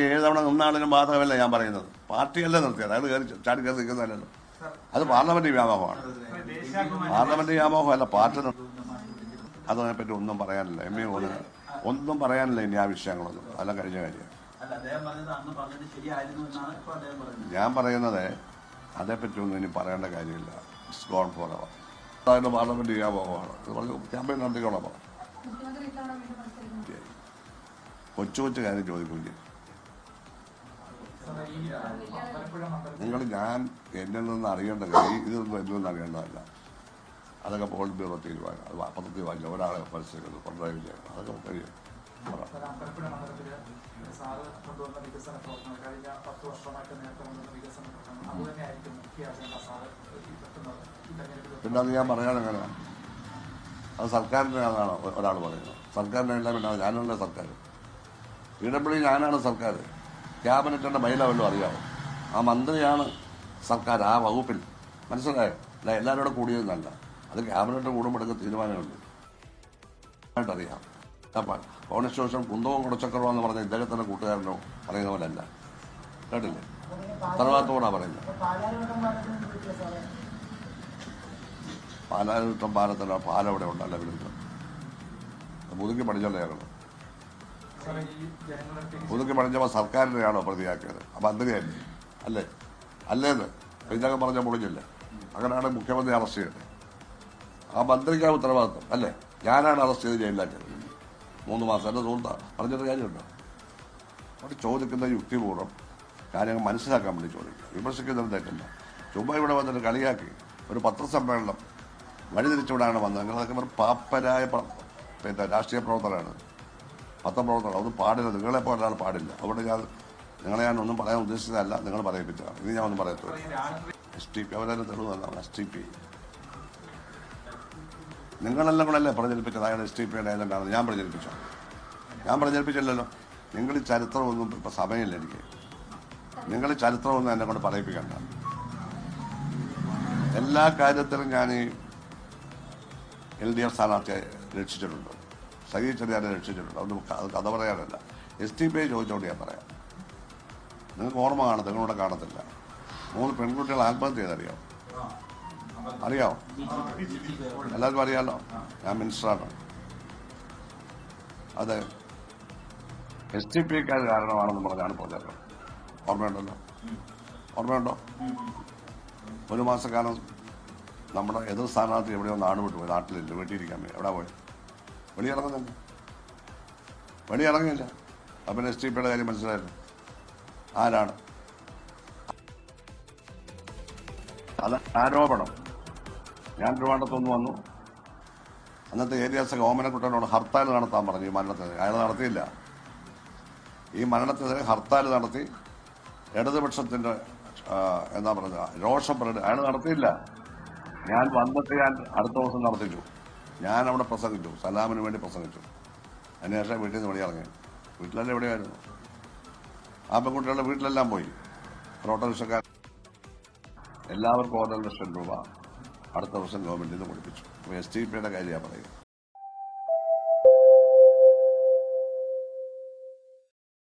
7 തവണ നിന്നാളിനും ബാധകമല്ല ഞാൻ പറയുന്നത്. പാർട്ടിയല്ലേ നിർത്തിയത്, അയാൾ കയറി ചാടി കയറി നിൽക്കുന്നതല്ലോ. അത് പാർലമെന്റ് വ്യാമോഹമാണ്. പാർലമെന്റ് വ്യാമോഹമല്ല, പാർട്ടി അതിനെപ്പറ്റി ഒന്നും പറയാനില്ല. എം എ ഒന്നും പറയാനില്ല ഇനി ആ വിഷയങ്ങളൊന്നും. അതെല്ലാം കഴിഞ്ഞ കാര്യം. ഞാൻ പറയുന്നത് അതേപ്പറ്റി ഒന്നും ഇനി പറയേണ്ട കാര്യമില്ല. ഇറ്റ്സ് ഗോൺ ഫോർ അവർ. അതായത് പാർലമെന്റ് വ്യാമോഹമാണ്. അത് പറഞ്ഞു ക്യാമ്പയിൻ നടത്തിക്കോളാം. കൊച്ചു കൊച്ചു കാര്യം ചോദിക്കും. നിങ്ങൾ ഞാൻ എന്നിൽ നിന്ന് അറിയേണ്ട കാര്യം ഇതൊന്നും എന്നിൽ നിന്ന് അറിയേണ്ടതല്ല. അതൊക്കെ പോളിറ്റ് ബ്യൂറോ തീരുമാനം. അത് പത്രത്തിൽ വാങ്ങില്ല, ഒരാളെ മത്സരിക്കുന്നത് പിണറായി വിജയൻ. അതൊക്കെ കഴിയും. പിന്നെ അത് ഞാൻ പറയാനെങ്ങനെയാണ്? അത് സർക്കാരിൻ്റെ ആണെന്നാണ് ഒരാൾ പറയുന്നത്. സർക്കാരിൻ്റെ എല്ലാം പിന്നെ ഞാനുള്ള സർക്കാർ. ഇടപെടി ഞാനാണ് സർക്കാർ. ക്യാബിനറ്റിൻ്റെ മൈലവല്ലോ അറിയാമോ? ആ മന്ത്രിയാണ് സർക്കാർ ആ വകുപ്പിൽ. മനസ്സിലായോ? അല്ല എല്ലാവരും കൂടെ കൂടിയതെന്നല്ല. അത് ക്യാബിനറ്റ് കൂടുമ്പോഴൊക്കെ തീരുമാനമുണ്ട്. അറിയാം. കോൺസ്റ്റിറ്റ്യൂഷൻ കുന്തവും കുടച്ചക്രമോ എന്ന് പറഞ്ഞ ഇദ്ദേഹത്തിന്റെ കൂട്ടുകാരനോ പറയുന്ന പോലെ അല്ല. കേട്ടില്ലേ? ഉത്തരവാദിത്തോടാ പറയുന്നത്. പാലാരിവട്ടം പാലത്തിൻ്റെ പാലവിടെ ഉണ്ടല്ല വിളിച്ചത്. പുതുക്കി പഠിച്ചല്ലേ ഞങ്ങൾ. പുതുക്കി പഠിച്ചപ്പോൾ സർക്കാരിനെയാണോ പ്രതിയാക്കിയത്? അപ്പം മന്ത്രിയല്ലേ? അല്ലേ? അല്ലേന്ന് ഇതിനകം പറഞ്ഞ പൊളിഞ്ഞില്ലേ? അങ്ങനെയാണ് മുഖ്യമന്ത്രി അറസ്റ്റ് ചെയ്തത്. ആ മന്ത്രിക്കാണ് ഉത്തരവാദിത്വം അല്ലേ? ഞാനാണ് അറസ്റ്റ് ചെയ്ത് ജയിലിലാക്കിയത് 3 മാസം. എൻ്റെ സുഹൃത്താ പറഞ്ഞിട്ട് കാര്യമുണ്ടോ? അവിടെ ചോദിക്കുന്ന യുക്തിപൂർവ്വം കാര്യങ്ങൾ മനസ്സിലാക്കാൻ വേണ്ടി ചോദിക്കുക. വിമർശിക്കുന്നത് തെറ്റില്ല. ചുമ്മാ ഇവിടെ വന്നിട്ട് കളിയാക്കി ഒരു പത്രസമ്മേളനം വഴിതിരിച്ചുവിടാണ് വന്നത്. നിങ്ങളൊക്കെ പാപ്പരായ പിന്നെ രാഷ്ട്രീയ പ്രവർത്തകരാണ്, പത്രപ്രവർത്തകർ. അതൊന്നും പാടില്ല. നിങ്ങളെപ്പോൾ ഒരാൾ പാടില്ല. അതുകൊണ്ട് നിങ്ങളെ ഞാൻ ഒന്നും പറയാൻ ഉദ്ദേശിച്ചതല്ല. നിങ്ങൾ പറയിപ്പിച്ചതാണ്. ഇനി ഞാൻ ഒന്നും പറയത്തില്ല. STP അവരെ തെളിവെന്നാണ്. STP നിങ്ങളെല്ലാം കൂടെ അല്ലേ പ്രചരിപ്പിച്ചത്? അയാൾ STPയുടെ ഏജന്റാണെന്ന് ഞാൻ പ്രചരിപ്പിച്ചോ? ഞാൻ പ്രചരിപ്പിച്ചില്ലല്ലോ. നിങ്ങൾ ചരിത്രമൊന്നും ഇപ്പം സമയമില്ല എനിക്ക്. നിങ്ങൾ ചരിത്രമൊന്നും എന്നെ കൊണ്ട് പറയിപ്പിക്കണ്ട. എല്ലാ കാര്യത്തിലും ഞാൻ ഈ LDF സ്ഥാനാർത്ഥിയെ രക്ഷിച്ചിട്ടുണ്ട്, സഹി ചെറിയാനെ രക്ഷിച്ചിട്ടുണ്ട്. അത് കഥ പറയാനല്ല. STP ചോദിച്ചോണ്ട് ഞാൻ പറയാം. നിങ്ങൾക്ക് ഓർമ്മ കാണും, നിങ്ങളുടെ കാണത്തില്ല. 3 പെൺകുട്ടികൾ ആത്മഹത്യ ചെയ്തറിയാം. അറിയാമോ? എല്ലാവർക്കും അറിയാമല്ലോ. ഞാൻ മിനിസ്റ്ററാണ്. അത് STPക്കാർ കാരണമാണെന്ന് പറഞ്ഞാണ് പ്രചാരണം. ഓർമ്മയുണ്ടല്ലോ? ഓർമ്മയുണ്ടോ? 1 മാസക്കാലം നമ്മുടെ എതിർ സ്ഥാനാർത്ഥി എവിടെയോ നാട് വിട്ടു പോയി. നാട്ടിലില്ല, വീട്ടിലിരിക്കാൻ പോയി. എവിടെ പോയി? വെളിയിറങ്ങുന്നുണ്ട്. വെളിയിറങ്ങില്ല. അപ്പം STPയുടെ കാര്യം മനസ്സിലായല്ലോ. ആരാണ്? അത് ആരോപണം. ഞാൻ ട്രിവാൻഡ്രത്തൊന്ന് വന്നു. അന്നത്തെ ഏരിയാസ് ഓമനക്കുട്ടനോട് ഹർത്താൽ നടത്താൻ പറഞ്ഞു. ഈ മരണത്തിന് അയാൾ നടത്തിയില്ല. ഈ മരണത്തിനെതിരെ ഹർത്താൽ നടത്തി ഇടതുപക്ഷത്തിൻ്റെ എന്താ പറയുക രോഷം പറഞ്ഞിട്ട് അയാൾ നടത്തിയില്ല. ഞാൻ വന്നിട്ട് ഞാൻ അടുത്ത ദിവസം നടത്തിച്ചു. ഞാൻ അവിടെ പ്രസംഗിച്ചു, സലാമിന് വേണ്ടി പ്രസംഗിച്ചു. അതിനുശേഷം വീട്ടിൽ നിന്ന് വെളിയിറങ്ങി. വീട്ടിലെല്ലാം എവിടെയായിരുന്നു? ആ പെൺകുട്ടികളുടെ വീട്ടിലെല്ലാം പോയി. ഓട്ടോറിക്ഷക്കാർ എല്ലാവർക്കും 1.5 ലക്ഷം രൂപ അടുത്ത വർഷം ഗവൺമെന്റിൽ നിന്ന് കൊടുപ്പിച്ചു. STPയുടെ കാര്യമാണ് പറയുന്നത്.